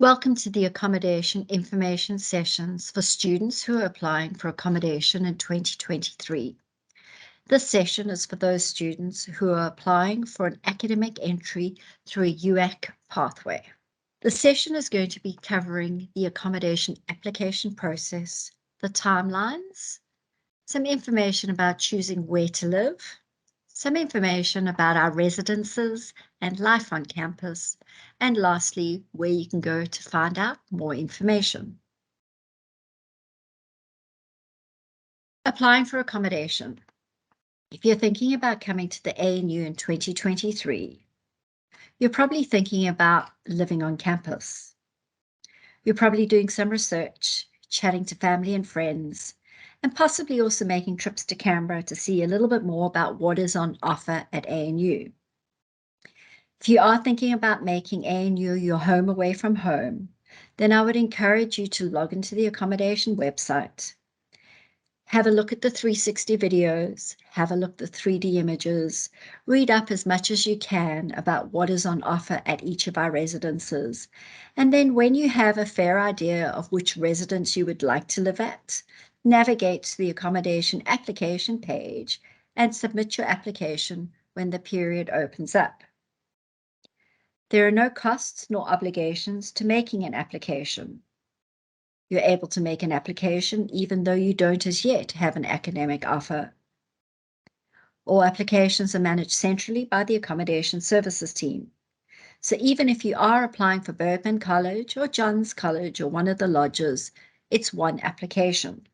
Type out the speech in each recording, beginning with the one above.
Welcome to the accommodation information sessions for students who are applying for accommodation in 2023. This session is for those students who are applying for an academic entry through a UAC pathway. The session is going to be covering the accommodation application process, the timelines, some information about choosing where to live, some information about our residences and life on campus, and lastly, where you can go to find out more information. Applying for accommodation. If you're thinking about coming to the ANU in 2023, you're probably thinking about living on campus. You're probably doing some research, chatting to family and friends, and possibly also making trips to Canberra to see a little bit more about what is on offer at ANU. If you are thinking about making ANU your home away from home, then I would encourage you to log into the accommodation website. Have a look at the 360 videos, have a look at the 3D images, read up as much as you can about what is on offer at each of our residences. And then when you have a fair idea of which residence you would like to live at, navigate to the accommodation application page and submit your application when the period opens up. There are no costs nor obligations to making an application. You're able to make an application even though you don't as yet have an academic offer. All applications are managed centrally by the accommodation services team. So even if you are applying for Bergman College or Johns College or one of the lodges, it's one application.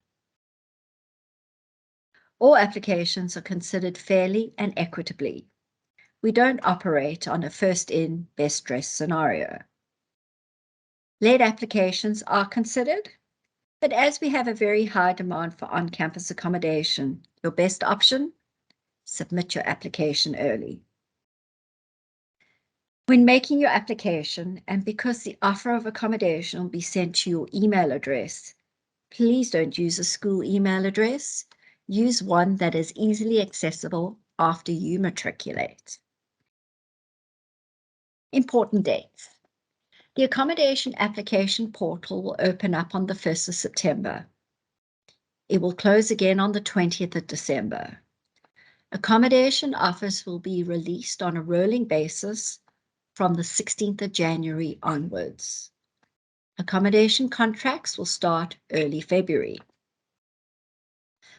All applications are considered fairly and equitably. We don't operate on a first in, best dressed scenario. Late applications are considered, but as we have a very high demand for on-campus accommodation, your best option, submit your application early. When making your application, and because the offer of accommodation will be sent to your email address, please don't use a school email address. Use one that is easily accessible after you matriculate. Important dates. The accommodation application portal will open up on the 1st of September. It will close again on the 20th of December. Accommodation offers will be released on a rolling basis from the 16th of January onwards. Accommodation contracts will start early February.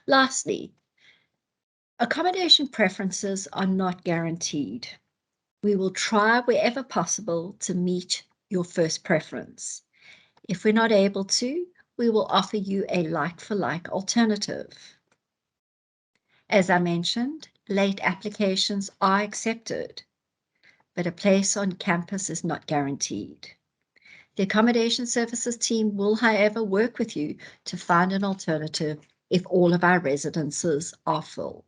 Lastly, accommodation preferences are not guaranteed. We will try wherever possible to meet your first preference. If we're not able to, we will offer you a like-for-like alternative. As I mentioned, late applications are accepted, but a place on campus is not guaranteed. The accommodation services team will, however, work with you to find an alternative if all of our residences are full.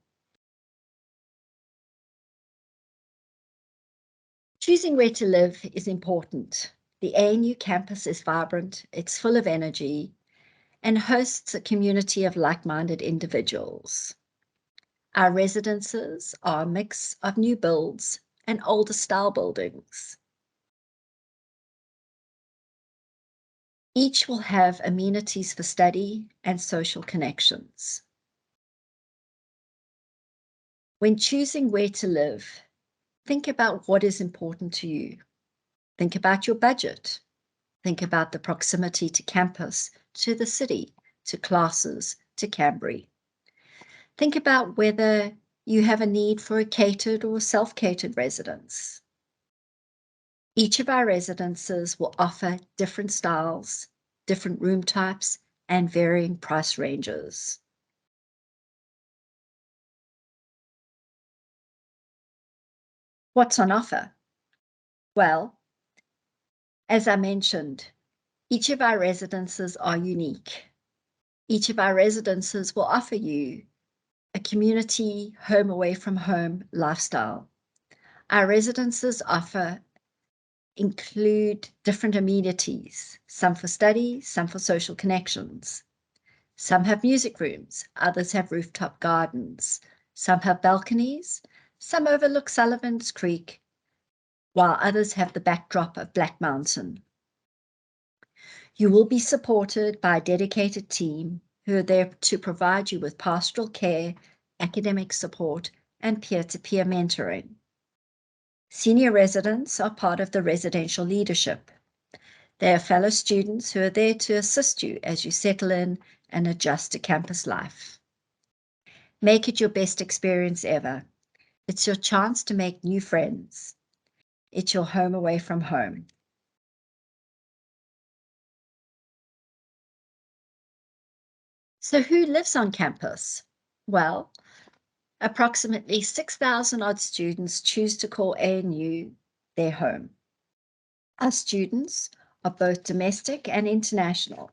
Choosing where to live is important. The ANU campus is vibrant, it's full of energy, and hosts a community of like-minded individuals. Our residences are a mix of new builds and older style buildings. Each will have amenities for study and social connections. When choosing where to live, think about what is important to you. Think about your budget. Think about the proximity to campus, to the city, to classes, to Canberra. Think about whether you have a need for a catered or self-catered residence. Each of our residences will offer different styles, different room types, and varying price ranges. What's on offer? Well, as I mentioned, each of our residences are unique. Each of our residences will offer you a community home away from home lifestyle. Our residences include different amenities, some for study, some for social connections. Some have music rooms, others have rooftop gardens, some have balconies, some overlook Sullivan's Creek, while others have the backdrop of Black Mountain. You will be supported by a dedicated team who are there to provide you with pastoral care, academic support, and peer-to-peer mentoring. Senior residents are part of the residential leadership. They are fellow students who are there to assist you as you settle in and adjust to campus life. Make it your best experience ever. It's your chance to make new friends. It's your home away from home. So who lives on campus? Well, approximately 6,000 odd students choose to call ANU their home. Our students are both domestic and international.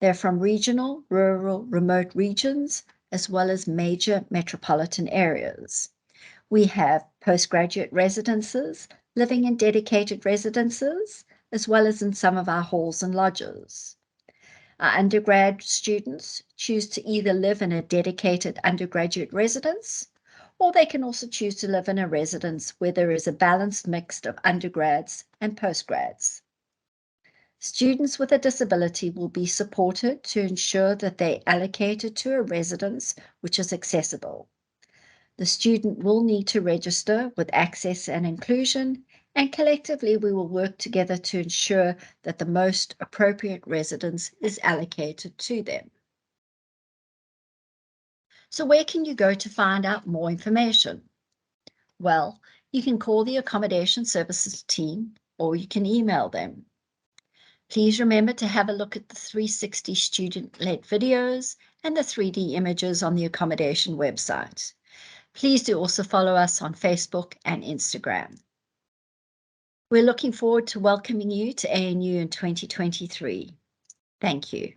They're from regional, rural, remote regions, as well as major metropolitan areas. We have postgraduate residences, living in dedicated residences, as well as in some of our halls and lodges. Our undergrad students choose to either live in a dedicated undergraduate residence, or they can also choose to live in a residence where there is a balanced mix of undergrads and postgrads. Students with a disability will be supported to ensure that they are allocated to a residence which is accessible. The student will need to register with Access and Inclusion, and collectively we will work together to ensure that the most appropriate residence is allocated to them. So where can you go to find out more information? Well, you can call the Accommodation Services team or you can email them. Please remember to have a look at the 360 student-led videos and the 3D images on the accommodation website. Please do also follow us on Facebook and Instagram. We're looking forward to welcoming you to ANU in 2023. Thank you.